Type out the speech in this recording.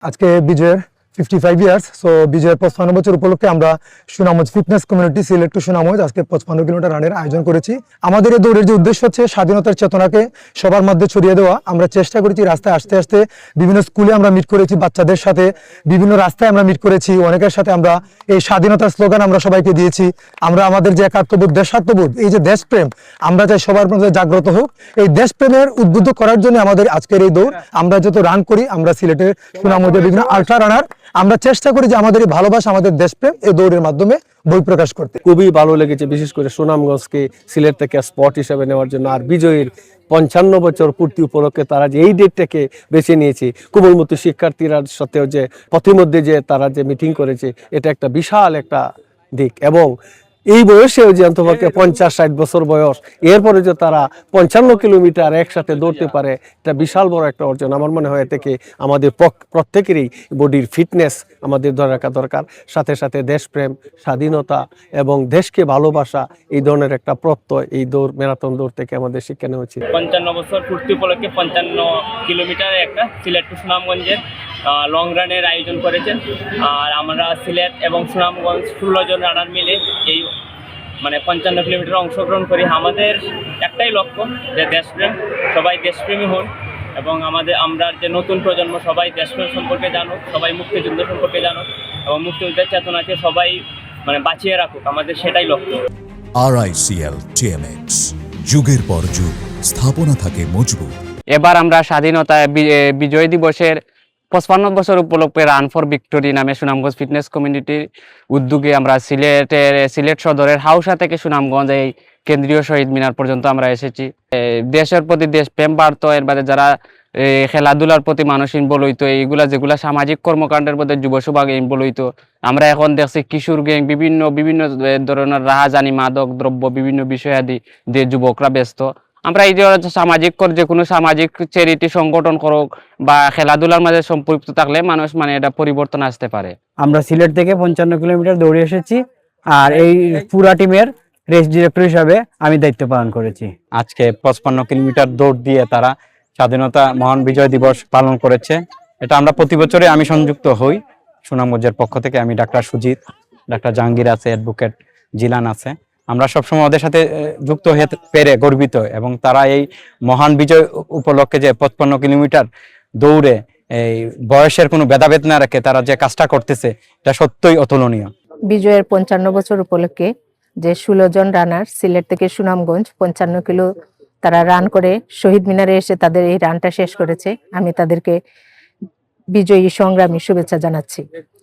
আজকে বিজয়ের 55 years. So বিজয়ের 55 বছর উপলক্ষে আমরা Sunamganj fitness community select two Sunamganj আজকে 55 কিলোমিটার রানের আয়োজন করেছি। আমাদের এই দৌড়ের যে উদ্দেশ্য হচ্ছে স্বাধীনতার চেতনাকে সবার মধ্যে ছড়িয়ে দেওয়া। আমরা চেষ্টা করেছি রাস্তায় আসতে আসতে বিভিন্ন স্কুলে আমরা মিট করেছি, বাচ্চাদের সাথে বিভিন্ন রাস্তায় আমরা মিট করেছি, অনেকের সাথে আমরা এই স্বাধীনতার স্লোগান আমরা সবাইকে দিয়েছি। আমরা আমাদের যে একাত্মবোধ, দেশাত্মবোধ, এই যে দেশপ্রেম, আমরা চাই সবার মধ্যে জাগ্রত হোক। এই দেশপ্রেমের উদ্বুদ্ধ করার জন্য আমাদের আজকের এই দৌড়। আমরা যত রান করি, আমরা সিলেটের সুনামগঞ্জের বিভিন্ন আল্ট্রা রানার, আমরা চেষ্টা করি যে আমাদের এই ভালোবাসা, আমাদের দেশপ্রেম এই দৌড়ের মাধ্যমে বহিঃপ্রকাশ করতে। খুবই ভালো লেগেছে, বিশেষ করে সুনামগঞ্জকে সিলেট থেকে স্পট হিসেবে নেওয়ার জন্য। আর বিজয়ের 55 বছর পূর্তি উপলক্ষে তারা যে এই ডেটটাকে বেছে নিয়েছে, কোমলমতি শিক্ষার্থীরা সাথেও যে পথিমধ্যে যে তারা যে মিটিং করেছে, এটা একটা বিশাল একটা দিক। এবং এই বয়সেও যে অন্তপক্ষে 50-60 বছর বয়স, এরপরে যে তারা 55 কিলোমিটার একসাথে দৌড়তে পারে, এটা বিশাল বড় একটা অর্জন। আমার মনে হয় থেকে আমাদের প্রত্যেকেরই বডির ফিটনেস আমাদের ধরে রাখা দরকার, সাথে সাথে দেশপ্রেম, স্বাধীনতা এবং দেশকে ভালোবাসা, এই ধরনের একটা প্রত্যয় এই দৌড়, ম্যারাথন দৌড় থেকে আমাদের শিক্ষা নেওয়া উচিত। 55 বছর পূর্তি উপলক্ষে 55 কিলোমিটারে একটা সিলেট টু সুনামগঞ্জের লং রানের আয়োজন করেছেন। আর আমরা সিলেট এবং সুনামগঞ্জ 16 জন রানার মিলে এই 55 কিলোমিটার অংশগ্রহণ করি। আমাদের একটাই লক্ষ্য যে দেশপ্রেম, সবাই দেশপ্রেমী হন এবং আমরা যে নতুন প্রজন্ম সবাই দেশপ্রেম সম্পর্কে জানুক, সবাই মুক্তিযুদ্ধ সম্পর্কে জানুক এবং মুক্তিযুদ্ধের চেতনাকে সবাই বাঁচিয়ে রাখুক, আমাদের সেটাই লক্ষ্য। RICL TMX, যুগের পর যুগ স্থাপনা থাকে মজবুত। এবার আমরা স্বাধীনতা বিজয় দিবসের 55 বছর উপলক্ষে রান ফর ভিক্টোরি নামে সুনামগঞ্জ ফিটনেস কমিউনিটির উদ্যোগে আমরা সিলেট সদরের হাউসা থেকে সুনামগঞ্জ এই কেন্দ্রীয় শহীদ মিনার পর্যন্ত আমরা এসেছি। দেশের প্রতি দেশপ্রেম বাড়তো, এর বাদে যারা খেলাধুলার প্রতি মানুষ ইনভলভ হইতো, এইগুলা যেগুলা সামাজিক কর্মকাণ্ডের মধ্যে যুব সভা ইনভলভ হইতো, আমরা এখন দেখছি কিশোর গ্যাং, বিভিন্ন ধরনের রাহাজানি, মাদক দ্রব্য, বিভিন্ন বিষয়াদি দিয়ে যুবকরা ব্যস্ত। আমরা এই যে সামাজিক যে কোনো সামাজিক চ্যারিটি সংগঠন করুক বা খেলাধুলার মাঝে সম্পৃক্ত থাকলে মানুষ এটা পরিবর্তন আসতে পারে। আমরা সিলেট থেকে 55 কিলোমিটার দৌড়ে এসেছি, আর এই পুরা টিমের রেস ডিরেক্টর হিসাবে আমি দায়িত্ব পালন করেছি। আজকে 55 কিলোমিটার দৌড় দিয়ে তারা স্বাধীনতা মহান বিজয় দিবস পালন করেছে। এটা আমরা প্রতি বছরে আমি সংযুক্ত হই সুনামগঞ্জের পক্ষ থেকে। আমি ডাক্তার সুজিত, ডাক্তার জাহাঙ্গীর আছে, অ্যাডভোকেট জিলান আছে, আমরা সবসময় ওদের সাথে যুক্ত হয়ে পেরে গর্বিত। এবং তারা এই মহান বিজয় উপলক্ষে যে 55 কিলোমিটার দৌড়ে এই বয়সের কোনো ভেদাভেদ না রেখে তারা যে কাজটা করতেছে, এটা সত্যই অতুলনীয়। বিজয়ের 55 বছর উপলক্ষে যে 16 জন রানার সিলেট থেকে সুনামগঞ্জ 55 কিলো তারা রান করে শহীদ মিনারে এসে তাদের এই রানটা শেষ করেছে, আমি তাদেরকে বিজয়ী সংগ্রামী শুভেচ্ছা জানাচ্ছি।